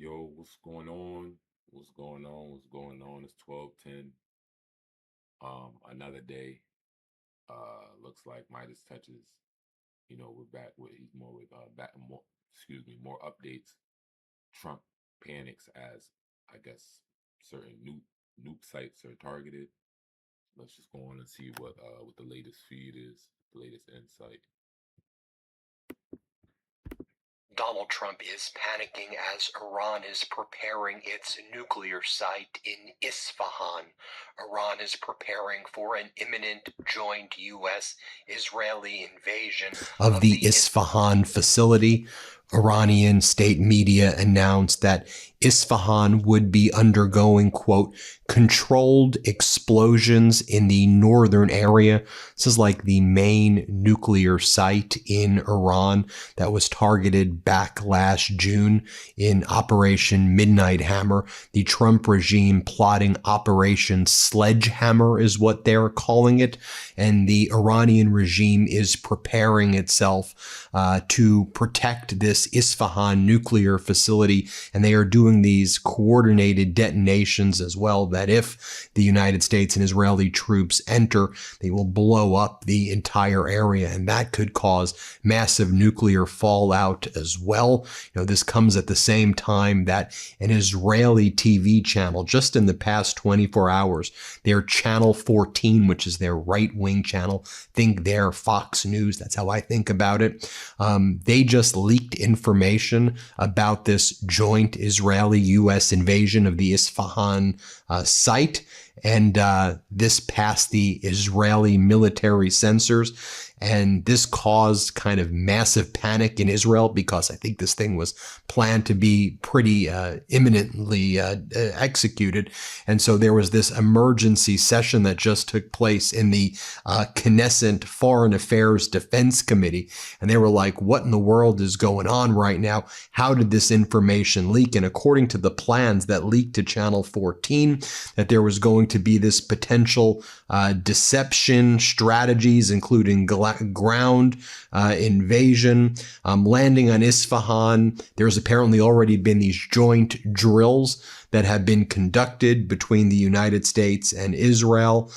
Yo, what's going on? What's going on? What's going on? It's 12:10. Another day. Looks like Midas touches. We're back with he's more with back more more updates. Trump panics as I guess certain nuke sites are targeted. Let's just go on and see what the latest feed is, the latest insight. Donald Trump is panicking as Iran is preparing its nuclear site in Isfahan. Iran is preparing for an imminent joint U.S.-Israeli invasion of the Isfahan facility. Iranian state media announced that Isfahan would be undergoing, quote, controlled explosions in the northern area. This is like the main nuclear site in Iran that was targeted back last June in Operation Midnight Hammer. The Trump regime plotting Operation Sledgehammer is what they're calling it. And the Iranian regime is preparing itself to protect this Isfahan nuclear facility. And they are doing these coordinated detonations as well, that if the United States and Israeli troops enter, they will blow up the entire area. And that could cause massive nuclear fallout as well. This comes at the same time that an Israeli TV channel, just in the past 24 hours, their Channel 14, which is their right-wing channel, think they're Fox News. That's how I think about it. They just leaked information about this joint Israeli-U.S. invasion of the Isfahan site. And this passed the Israeli military censors. And this caused kind of massive panic in Israel because I think this thing was planned to be pretty imminently executed. And so there was this emergency session that just took place in the Knesset Foreign Affairs Defense Committee. And they were like, what in the world is going on right now? How did this information leak? And according to the plans that leaked to Channel 14, that there was going to be this potential deception strategies, including ground invasion, landing on Isfahan. There's apparently already been these joint drills that have been conducted between the United States and Israel.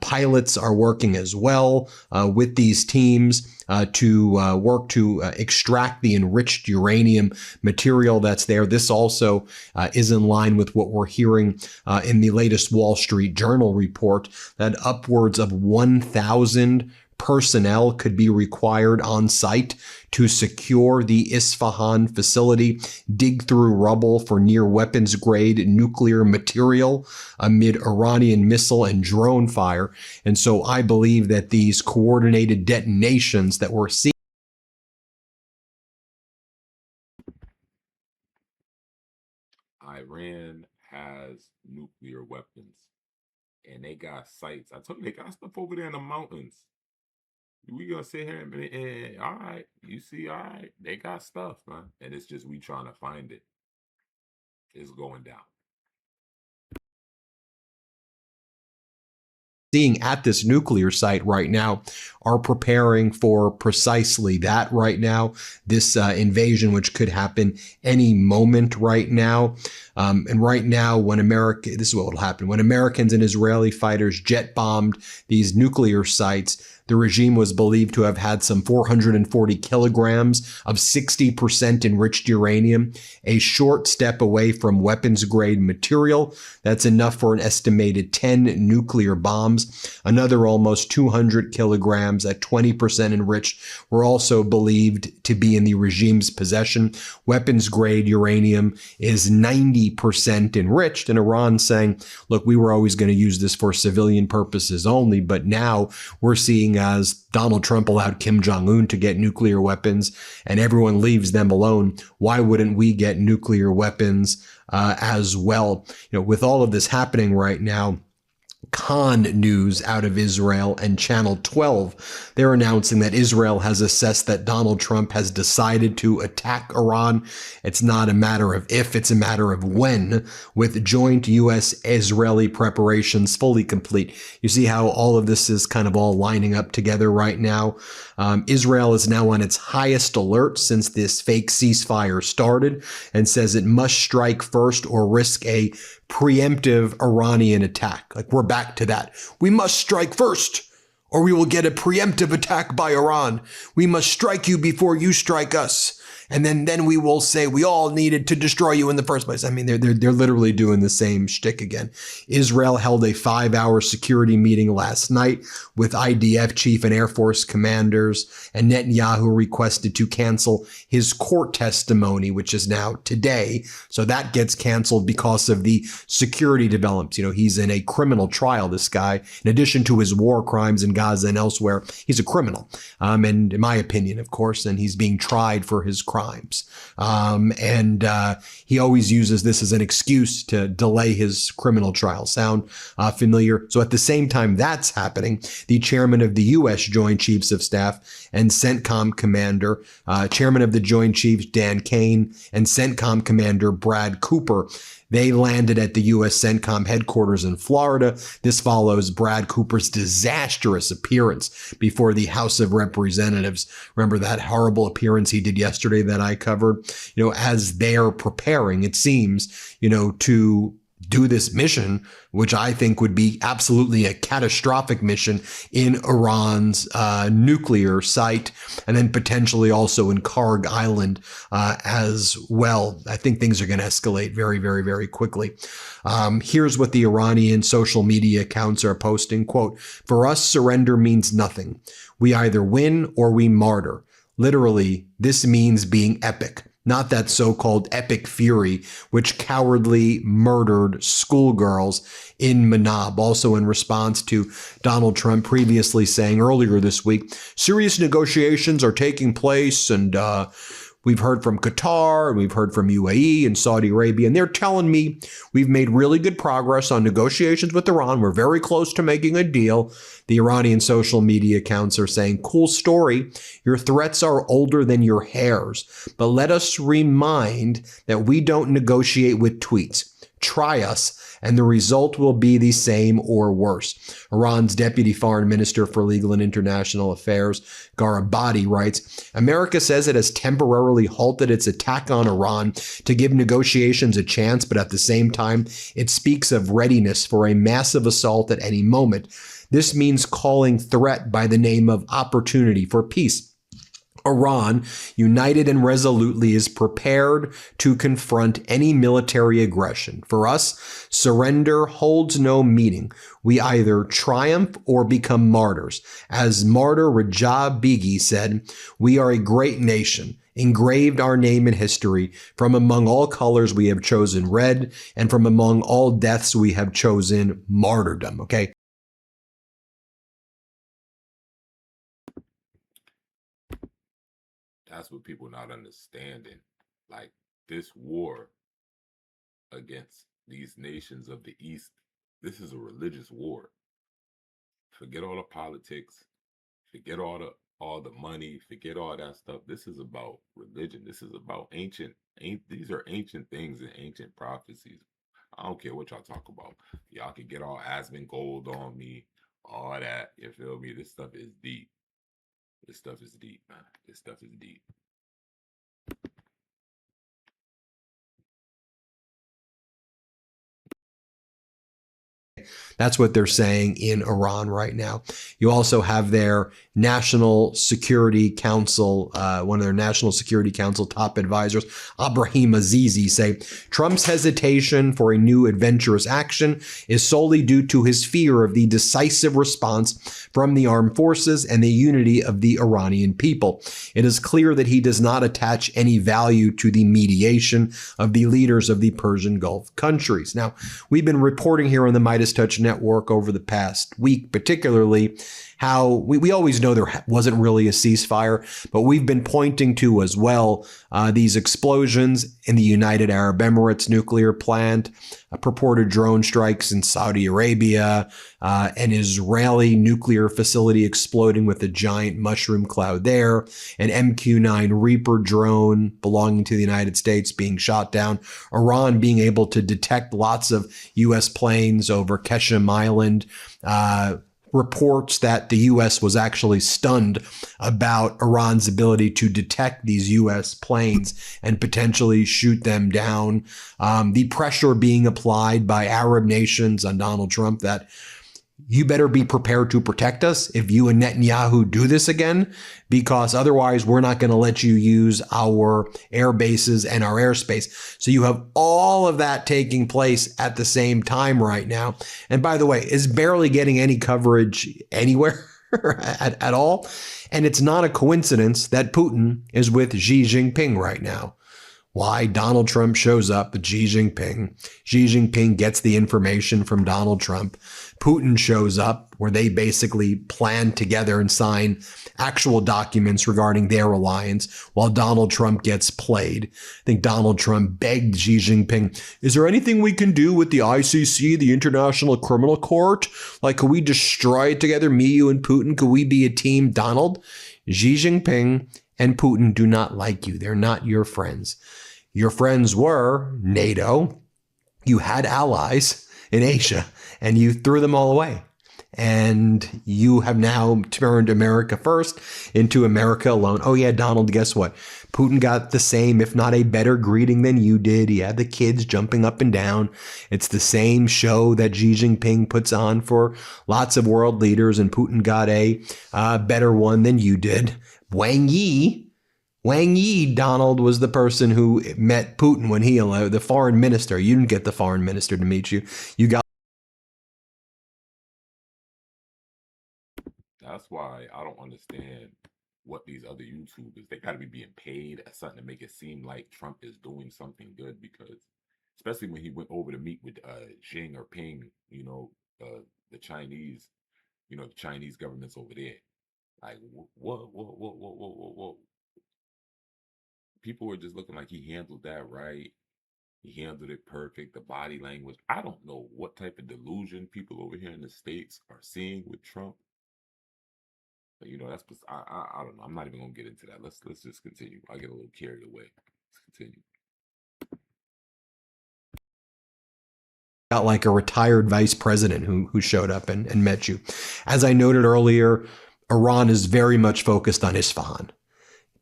Pilots are working as well with these teams to work to extract the enriched uranium material that's there. This also is in line with what we're hearing in the latest Wall Street Journal report, that upwards of 1,000 personnel could be required on site to secure the Isfahan facility, dig through rubble for near weapons grade nuclear material amid Iranian missile and drone fire. And so I believe that these coordinated detonations that we're seeing Iran has nuclear weapons and they got sites. I told you they got stuff over there in the mountains. We gonna sit here and all right, you see, all right, they got stuff, man. And it's just we trying to find it. It's going down. Seeing at this nuclear site right now are preparing for precisely that right now, this invasion, which could happen any moment right now. And right now, this is what will happen. When Americans and Israeli fighters jet bombed these nuclear sites, the regime was believed to have had some 440 kilograms of 60% enriched uranium, a short step away from weapons-grade material. That's enough for an estimated 10 nuclear bombs. Another almost 200 kilograms at 20% enriched were also believed to be in the regime's possession. Weapons-grade uranium is 90% enriched, and Iran saying, look, we were always going to use this for civilian purposes only, but now we're seeing as Donald Trump allowed Kim Jong-un to get nuclear weapons and everyone leaves them alone, why wouldn't we get nuclear weapons as well? With all of this happening right now, Khan News out of Israel and Channel 12. They're announcing that Israel has assessed that Donald Trump has decided to attack Iran. It's not a matter of if, it's a matter of when, with joint U.S.-Israeli preparations fully complete. You see how all of this is kind of all lining up together right now. Israel is now on its highest alert since this fake ceasefire started and says it must strike first or risk a preemptive Iranian attack. Like, we're back to that. We must strike first or we will get a preemptive attack by Iran. We must strike you before you strike us. And then we will say we all needed to destroy you in the first place. I mean, they're literally doing the same shtick again. Israel held a 5-hour security meeting last night with IDF chief and Air Force commanders, and Netanyahu requested to cancel his court testimony, which is now today. So that gets canceled because of the security developments. You know, he's in a criminal trial, this guy. In addition to his war crimes in Gaza and elsewhere, he's a criminal. And in my opinion, of course, and he's being tried for his crimes. He always uses this as an excuse to delay his criminal trial. Sound familiar? So at the same time that's happening, the chairman of the U.S. Joint Chiefs of Staff and CENTCOM commander, chairman of the Joint Chiefs Dan Kane, and CENTCOM commander Brad Cooper, they landed at the U.S. CENTCOM headquarters in Florida. This follows Brad Cooper's disastrous appearance before the House of Representatives. Remember that horrible appearance he did yesterday that I covered? You know, as they're preparing, it seems, you know, to do this mission, which I think would be absolutely a catastrophic mission in Iran's nuclear site, and then potentially also in Karg Island as well. I think things are going to escalate very, very, very quickly. Here's what the Iranian social media accounts are posting. Quote, "For us, surrender means nothing. We either win or we martyr. Literally, this means being epic. Not that so-called epic fury, which cowardly murdered schoolgirls in Manab." Also in response to Donald Trump previously saying earlier this week, serious negotiations are taking place, and we've heard from Qatar, and we've heard from UAE and Saudi Arabia, and they're telling me we've made really good progress on negotiations with Iran. We're very close to making a deal. The Iranian social media accounts are saying, cool story. Your threats are older than your hairs, but let us remind that we don't negotiate with tweets. Try us, and the result will be the same or worse. Iran's Deputy Foreign Minister for Legal and International Affairs, Garabati, writes, America says it has temporarily halted its attack on Iran to give negotiations a chance, but at the same time, it speaks of readiness for a massive assault at any moment. This means calling threat by the name of opportunity for peace. Iran, united and resolutely, is prepared to confront any military aggression. For us, surrender holds no meaning. We either triumph or become martyrs. As martyr Rajab Begi said, we are a great nation, engraved our name in history. From among all colors we have chosen red, and from among all deaths we have chosen martyrdom. Okay. That's what people not understanding. Like, this war against these nations of the East, this is a religious war. Forget all the politics, forget all the money, forget all that stuff. This is about religion. This is about these are ancient things and ancient prophecies. I don't care what y'all talk about. Y'all can get all Asmongold on me, all that. You feel me? This stuff is deep. This stuff is deep, man. This stuff is deep. That's what they're saying in Iran right now. You also have their National Security Council, one of their National Security Council top advisors, Abraham Azizi, say Trump's hesitation for a new adventurous action is solely due to his fear of the decisive response from the armed forces and the unity of the Iranian people. It is clear that he does not attach any value to the mediation of the leaders of the Persian Gulf countries. Now, we've been reporting here on the Midas Touch Network over the past week, particularly how we always know there wasn't really a ceasefire, but we've been pointing to as well these explosions in the United Arab Emirates nuclear plant, purported drone strikes in Saudi Arabia, an Israeli nuclear facility exploding with a giant mushroom cloud there, an MQ-9 Reaper drone belonging to the United States being shot down, Iran being able to detect lots of U.S. planes over Qeshm Island, reports that the U.S. was actually stunned about Iran's ability to detect these U.S. planes and potentially shoot them down. The pressure being applied by Arab nations on Donald Trump that you better be prepared to protect us if you and Netanyahu do this again, because otherwise we're not going to let you use our air bases and our airspace. So you have all of that taking place at the same time right now. And by the way, it's barely getting any coverage anywhere at all. And it's not a coincidence that Putin is with Xi Jinping right now. Why? Donald Trump shows up with Xi Jinping. Xi Jinping gets the information from Donald Trump. Putin shows up where they basically plan together and sign actual documents regarding their alliance while Donald Trump gets played. I think Donald Trump begged Xi Jinping, is there anything we can do with the ICC, the International Criminal Court? Like, could we destroy it together, me, you, and Putin? Could we be a team, Donald? Xi Jinping and Putin do not like you. They're not your friends. Your friends were NATO. You had allies in Asia, and you threw them all away. And you have now turned America first into America alone. Oh yeah, Donald, guess what? Putin got the same, if not a better greeting than you did. He had the kids jumping up and down. It's the same show that Xi Jinping puts on for lots of world leaders, and Putin got a better one than you did. Wang Yi, Donald, was the person who met Putin when he allowed the foreign minister. You didn't get the foreign minister to meet you. You got. That's why I don't understand what these other YouTubers, they got to be being paid at something to make it seem like Trump is doing something good, because especially when he went over to meet with Xing or Ping, the Chinese, the Chinese government's over there. Like, what? People were just looking like he handled that right. He handled it perfect. The body language. I don't know what type of delusion people over here in the States are seeing with Trump. But that's I don't know. I'm not even gonna get into that. Let's just continue. I get a little carried away. Let's continue. Got like a retired vice president who showed up and met you. As I noted earlier, Iran is very much focused on Isfahan.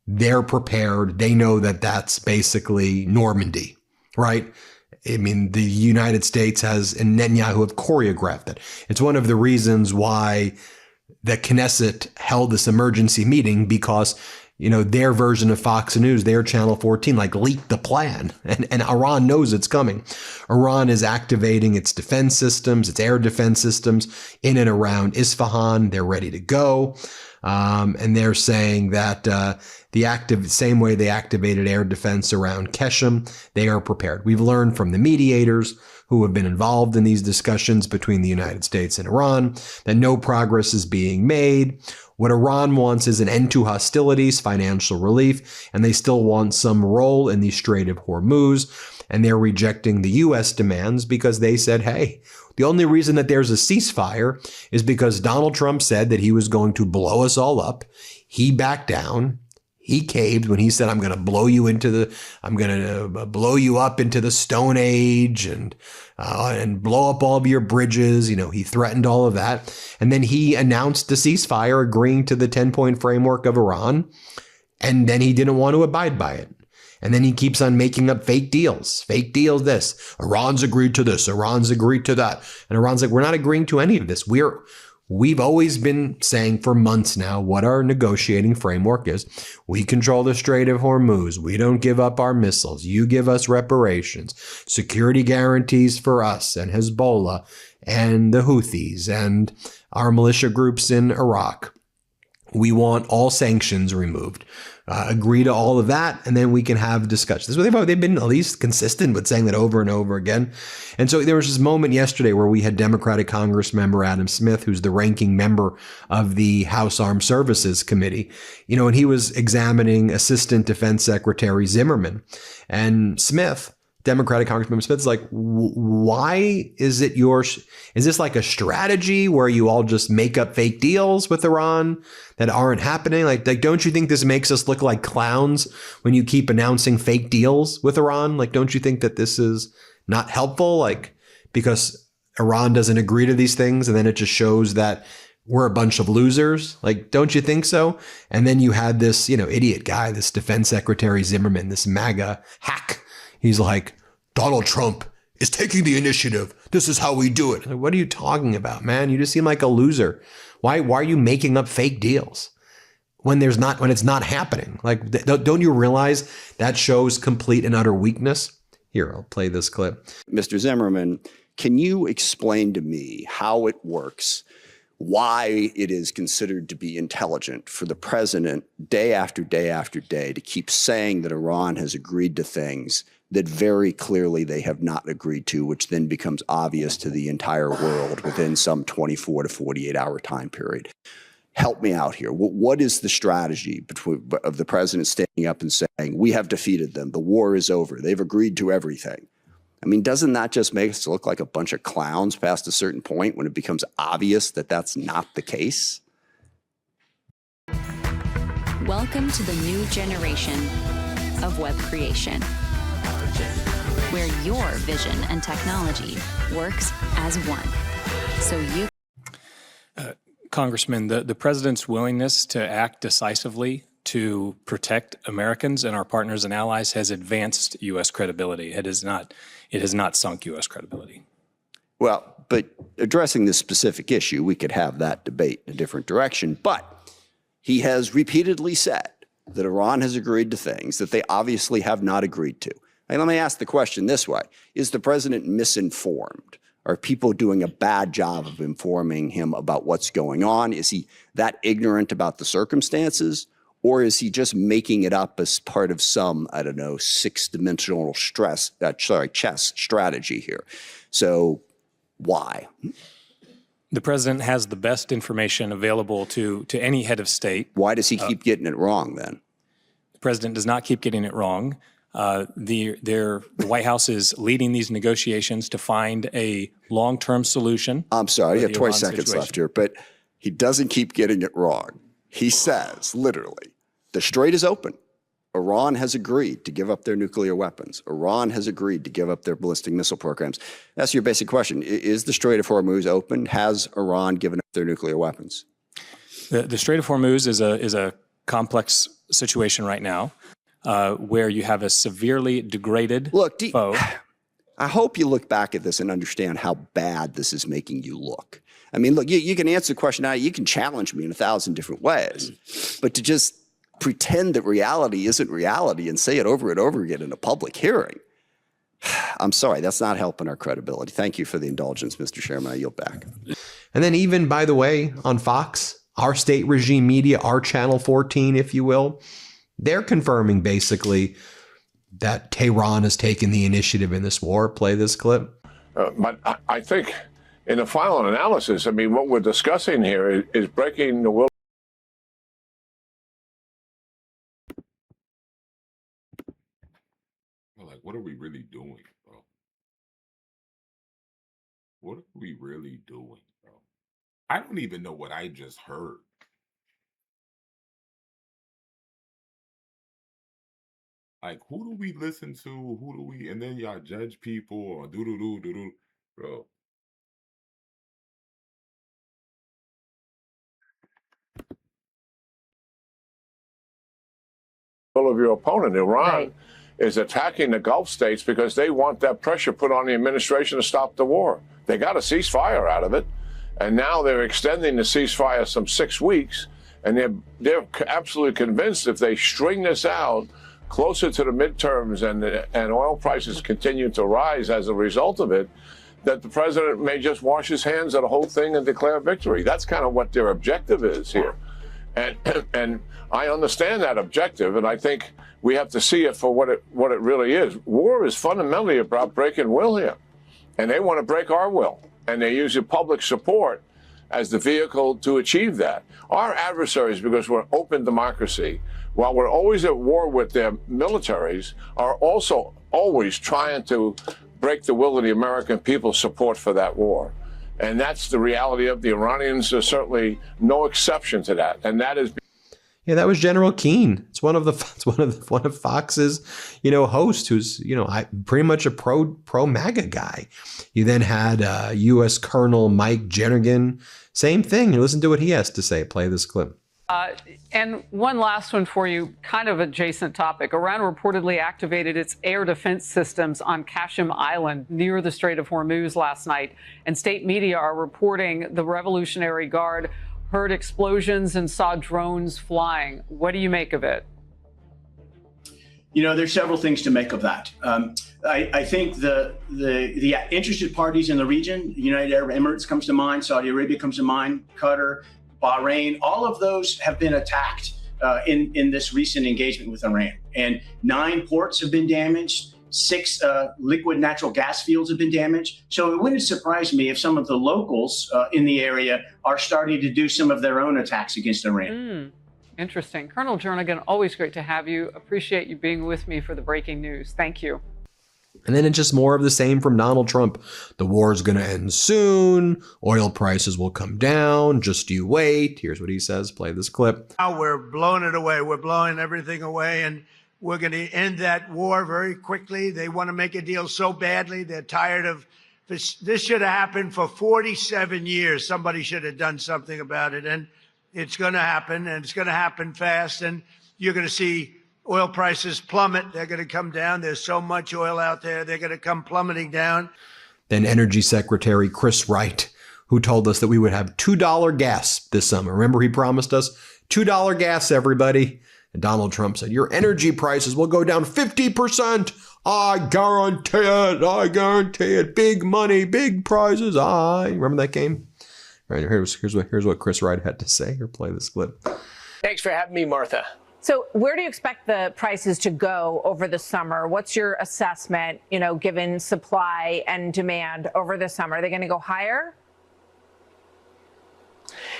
They're prepared. They know that that's basically Normandy, right? I mean, the United States and Netanyahu have choreographed it. It's one of the reasons why the Knesset held this emergency meeting, because, their version of Fox News, their Channel 14, leaked the plan. And Iran knows it's coming. Iran is activating its defense systems, its air defense systems in and around Isfahan. They're ready to go. And they're saying that the same way they activated air defense around Qeshm, they are prepared. We've learned from the mediators who have been involved in these discussions between the United States and Iran that no progress is being made. What Iran wants is an end to hostilities, financial relief, and they still want some role in the Strait of Hormuz. And they're rejecting the U.S. demands because they said, hey, the only reason that there's a ceasefire is because Donald Trump said that he was going to blow us all up. He backed down. He caved when he said, I'm going to blow you up into the Stone Age and blow up all of your bridges. He threatened all of that. And then he announced the ceasefire, agreeing to the 10-point framework of Iran. And then he didn't want to abide by it. And then he keeps on making up fake deals this. Iran's agreed to this. Iran's agreed to that. And Iran's like, we're not agreeing to any of this. We've always been saying for months now what our negotiating framework is. We control the Strait of Hormuz. We don't give up our missiles. You give us reparations, security guarantees for us and Hezbollah and the Houthis and our militia groups in Iraq. We want all sanctions removed. agree to all of that, and then we can have discussions. They've been at least consistent with saying that over and over again. And so there was this moment yesterday where we had Democratic Congress member Adam Smith, who's the ranking member of the House Armed Services Committee, and he was examining Assistant Defense Secretary Zimmerman. And Smith, Democratic Congressman Smith, is like, why is this like a strategy where you all just make up fake deals with Iran that aren't happening? Like, don't you think this makes us look like clowns when you keep announcing fake deals with Iran? Like, don't you think that this is not helpful? Like, because Iran doesn't agree to these things and then it just shows that we're a bunch of losers. Like, don't you think so? And then you had this, idiot guy, this Defense Secretary Zimmerman, this MAGA hack. He's like, Donald Trump is taking the initiative. This is how we do it. Like, what are you talking about, man? You just seem like a loser. Why are you making up fake deals when it's not happening? Like, don't you realize that shows complete and utter weakness? Here, I'll play this clip. Mr. Zimmerman, can you explain to me how it works, why it is considered to be intelligent for the president day after day after day to keep saying that Iran has agreed to things that very clearly they have not agreed to, which then becomes obvious to the entire world within some 24 to 48 hour time period? Help me out here. What is the strategy of the president standing up and saying, we have defeated them, the war is over, they've agreed to everything? I mean, doesn't that just make us look like a bunch of clowns past a certain point when it becomes obvious that that's not the case? Welcome to the new generation of web creation, where your vision and technology works as one. So you... Congressman, the president's willingness to act decisively to protect Americans and our partners and allies has advanced U.S. credibility. It has not sunk U.S. credibility. Well, but addressing this specific issue, we could have that debate in a different direction. But he has repeatedly said that Iran has agreed to things that they obviously have not agreed to. And let me ask the question this way. Is the president misinformed? Are people doing a bad job of informing him about what's going on? Is he that ignorant about the circumstances? Or is he just making it up as part of some, I don't know, six-dimensional chess strategy here? So why? The president has the best information available to any head of state. Why does he keep getting it wrong then? The president does not keep getting it wrong. The White House is leading these negotiations to find a long-term solution. I'm sorry, you have 20 seconds left here, but he doesn't keep getting it wrong. He says, literally, the strait is open. Iran has agreed to give up their nuclear weapons. Iran has agreed to give up their ballistic missile programs. That's your basic question. Is the Strait of Hormuz open? Has Iran given up their nuclear weapons? The Strait of Hormuz is a complex situation right now, where you have a severely degraded foe. I hope you look back at this and understand how bad this is making you look. I mean, look, you can answer the question now. You can challenge me in 1,000 different ways. But to just pretend that reality isn't reality and say it over and over again in a public hearing, I'm sorry, that's not helping our credibility. Thank you for the indulgence, Mr. Chairman. I yield back. And then even, by the way, on Fox, our state regime media, our Channel 14, if you will, they're confirming basically that Tehran has taken the initiative in this war. Play this clip. But I think in the final analysis, I mean, what we're discussing here is breaking the will. Like, what are we really doing, bro? What are we really doing, bro? I don't even know what I just heard. Like, who do we listen to? Who do we, and then y'all judge people or do, bro. Of your opponent, Iran, is attacking the Gulf states because they want that pressure put on the administration to stop the war. They got a ceasefire out of it, and now they're extending the ceasefire some 6 weeks, and they're absolutely convinced if they string this out closer to the midterms and oil prices continue to rise as a result of it, that the president may just wash his hands of the whole thing and declare victory. That's kind of what their objective is here. And and I understand that objective, and I think we have to see it for what it really is. War is fundamentally about breaking will here, and they want to break our will, and they use your public support as the vehicle to achieve that. Our adversaries, because we're an open democracy, while we're always at war with their militaries, are also always trying to break the will of the American people's support for that war. And that's the reality of the Iranians. Are certainly no exception to that. And that is. Yeah, that was General Keane. It's one of Fox's, hosts who's, pretty much a pro MAGA guy. You then had U.S. Colonel Mike Jernigan. Same thing. You listen to what he has to say. Play this clip. And one last one for you, kind of adjacent topic. Iran reportedly activated its air defense systems on Qasem Island near the Strait of Hormuz last night. And state media are reporting the Revolutionary Guard heard explosions and saw drones flying. What do you make of it? There's several things to make of that. I think the interested parties in the region, United Arab Emirates comes to mind, Saudi Arabia comes to mind, Qatar, Bahrain, all of those have been attacked in this recent engagement with Iran. And 9 ports have been damaged, 6 liquid natural gas fields have been damaged. So it wouldn't surprise me if some of the locals in the area are starting to do some of their own attacks against Iran. Interesting. Colonel Jernigan, always great to have you. Appreciate you being with me for the breaking news. Thank you. And then it's just more of the same from Donald Trump. The war is going to end soon. Oil prices will come down. Just you wait. Here's what he says. Play this clip. Now we're blowing it away. We're blowing everything away, and we're going to end that war very quickly. They want to make a deal so badly. They're tired of this. This should have happened for 47 years. Somebody should have done something about it. And it's going to happen, and it's going to happen fast. And you're going to see oil prices plummet. They're going to come down. There's so much oil out there. They're going to come plummeting down. Then Energy Secretary Chris Wright, who told us that we would have $2 gas this summer. Remember, he promised us $2 gas, everybody. And Donald Trump said, your energy prices will go down 50%. I guarantee it. I guarantee it. Big money, big prizes. Remember that game? All right, here's what Chris Wright had to say. Here, play this clip. Thanks for having me, Martha. So where do you expect the prices to go over the summer? What's your assessment, given supply and demand over the summer? Are they going to go higher?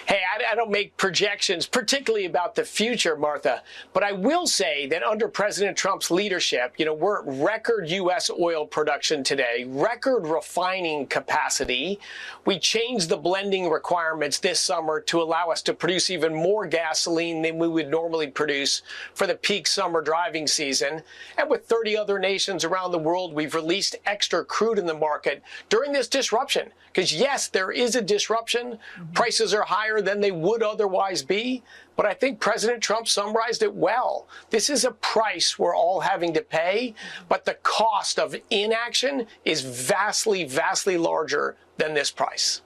Hey, I don't make projections, particularly about the future, Martha, but I will say that under President Trump's leadership, we're at record U.S. oil production today, record refining capacity. We changed the blending requirements this summer to allow us to produce even more gasoline than we would normally produce for the peak summer driving season. And with 30 other nations around the world, we've released extra crude in the market during this disruption. Because yes, there is a disruption. Prices are higher than they would otherwise be. But I think President Trump summarized it well. This is a price we're all having to pay, but the cost of inaction is vastly, vastly larger than this price.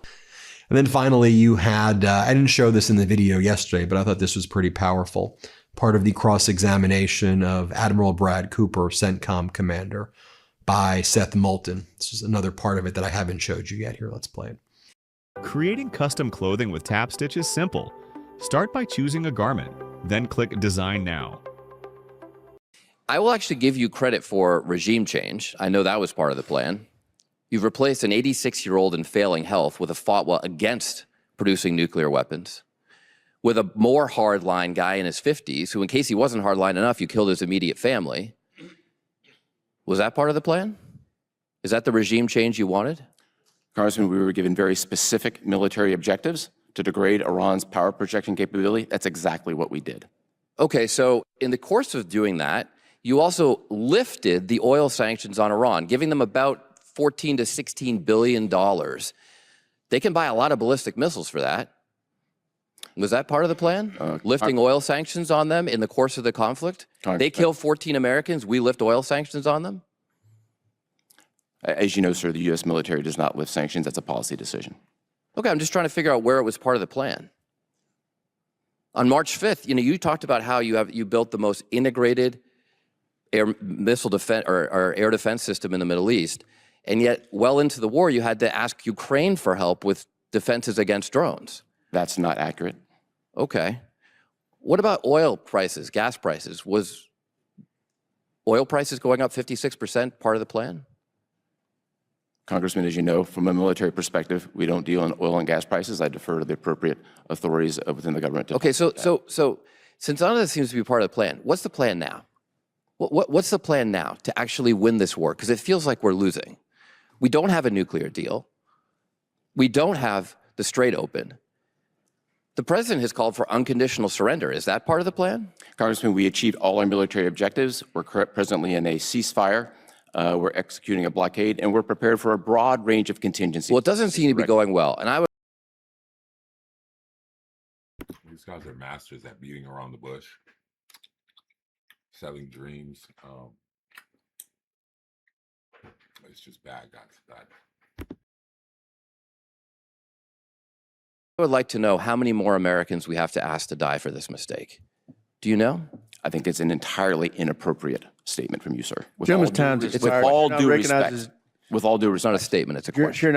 And then finally, you had, I didn't show this in the video yesterday, but I thought this was pretty powerful. Part of the cross-examination of Admiral Brad Cooper, CENTCOM commander, by Seth Moulton. This is another part of it that I haven't showed you yet. Here, let's play it. Creating custom clothing with Tap Stitch is simple. Start by choosing a garment, then click Design Now. I will actually give you credit for regime change. I know that was part of the plan. You've replaced an 86-year-old in failing health with a fatwa against producing nuclear weapons, with a more hardline guy in his 50s who, in case he wasn't hardline enough, you killed his immediate family. Was that part of the plan? Is that the regime change you wanted? Congressman, we were given very specific military objectives to degrade Iran's power projection capability. That's exactly what we did. Okay, so in the course of doing that, you also lifted the oil sanctions on Iran, giving them about $14 to $16 billion. They can buy a lot of ballistic missiles for that. Was that part of the plan? Lifting oil sanctions on them in the course of the conflict? They kill 14 Americans, we lift oil sanctions on them? As you know, sir, the U.S. military does not lift sanctions. That's a policy decision. Okay, I'm just trying to figure out where it was part of the plan. On March 5th, you talked about how you built the most integrated air missile defense or air defense system in the Middle East, and yet well into the war, you had to ask Ukraine for help with defenses against drones. That's not accurate. Okay. What about oil prices, gas prices? Was oil prices going up 56% part of the plan? Congressman, as you know, from a military perspective, we don't deal in oil and gas prices. I defer to the appropriate authorities within the government. Okay, so since none of this seems to be part of the plan, what's the plan now? What's the plan now to actually win this war? Because it feels like we're losing. We don't have a nuclear deal. We don't have the Strait open. The president has called for unconditional surrender. Is that part of the plan? Congressman, we achieved all our military objectives. We're presently in a ceasefire. We're executing a blockade, and we're prepared for a broad range of contingencies. Well, it doesn't seem to be going well. And I would. These guys are masters at beating around the bush, selling dreams. It's just bad, guys. Bad. I would like to know how many more Americans we have to ask to die for this mistake. Do you know? I think it's an entirely inappropriate statement from you, sir. With all due respect. With all due respect. It's not a statement, it's a question.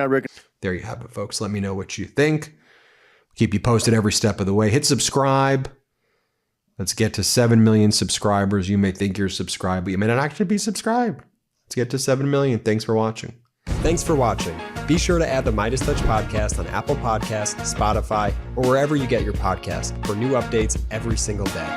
There you have it, folks. Let me know what you think. Keep you posted every step of the way. Hit subscribe. Let's get to 7 million subscribers. You may think you're subscribed, but you may not actually be subscribed. Let's get to 7 million. Thanks for watching. Thanks for watching. Be sure to add the Midas Touch podcast on Apple Podcasts, Spotify, or wherever you get your podcasts for new updates every single day.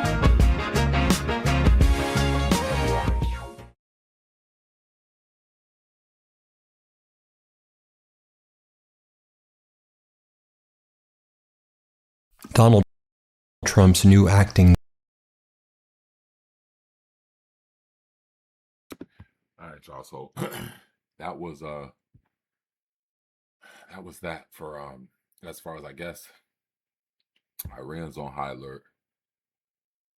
Donald Trump's new acting. All right, y'all. So that was that for as far as I guess Iran's on high alert.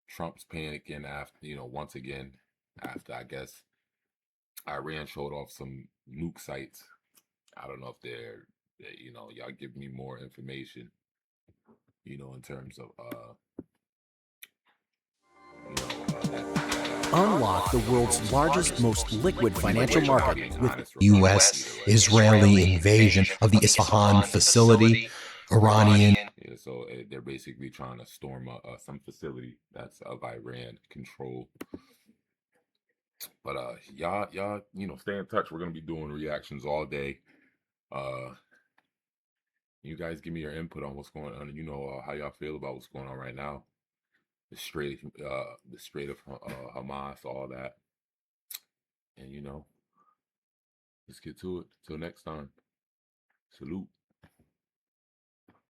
Trump's panicking after, once again, after I guess Iran showed off some nuke sites. I don't know if they're y'all give me more information, in terms of Unlock the world's largest, most liquid financial market with U.S.-Israeli invasion of the Isfahan facility. Iranian. Yeah, so they're basically trying to storm some facility that's of Iran control. But y'all, stay in touch. We're gonna be doing reactions all day. You guys give me your input on what's going on. How y'all feel about what's going on right now. The Strait of Hamas, all that. And let's get to it. Till next time. Salute.